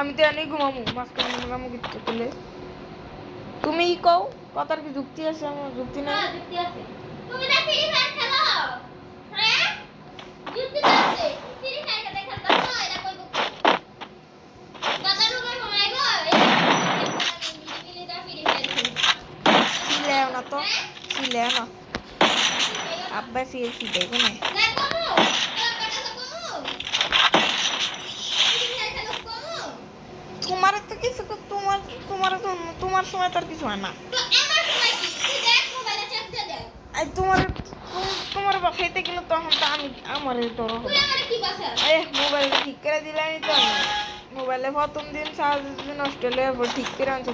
আমি তো এনেই ঘুমামু মাঝখানে ঘুমামু কিছু করলে তুমি কও কথার কি যুক্তি আছে আমার যুক্তি নাই যুক্তি আছে তুমি না ফ্রি ফায়ার খেলো হ্যাঁ যুক্তি আছে ফ্রি ফায়ার খেলতে খেলতে না এটা কইবো দাদা রুমে ঘুমাইবো মিলিমিলিটা ফ্রি ফায়ার খেলো সিলেও না তো সিলেও না আব্বা ফিরে দেখো না তোমার তো কিছু তোমার সময় তো আর কিছু হয় না তোমার বাসাইতে গেলে তখন তো আমি আমার তোর মোবাইল ঠিক করে দিলাই তো মোবাইলে প্রথম দিন চার্জ নষ্ট হলে ঠিক করে আনছে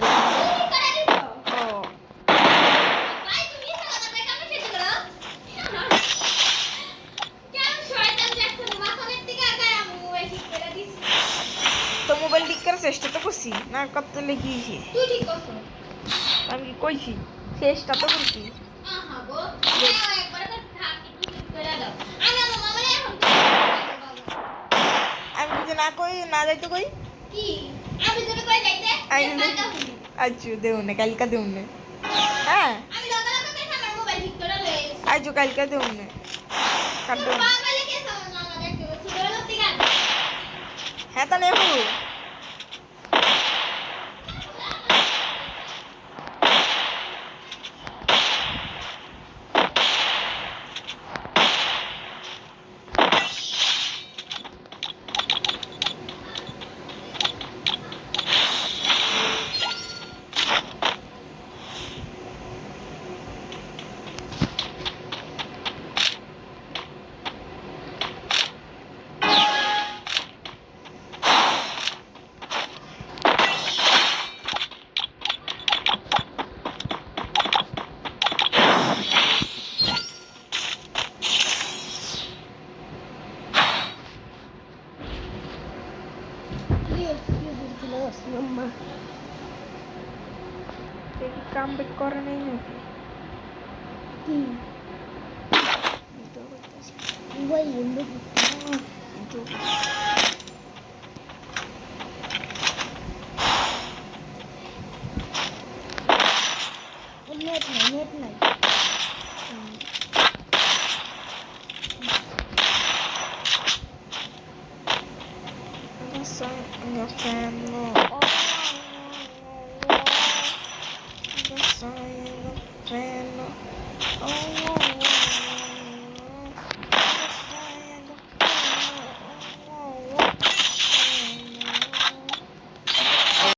তো মোবাইল ঠিক করার চেষ্টা তো করছি না করতে লেগেছি আমি কি কইছি চেষ্টা তো করছি আমি যদি না কই না যাইতে কই আচ্ছা দেও না কালকা দেও না হ্যাঁ আচ্ছা কালকা দেও না কাটবে হ্যাঁ তা নেবো কাম বেক করে নেই নাকি নেট নাই Oh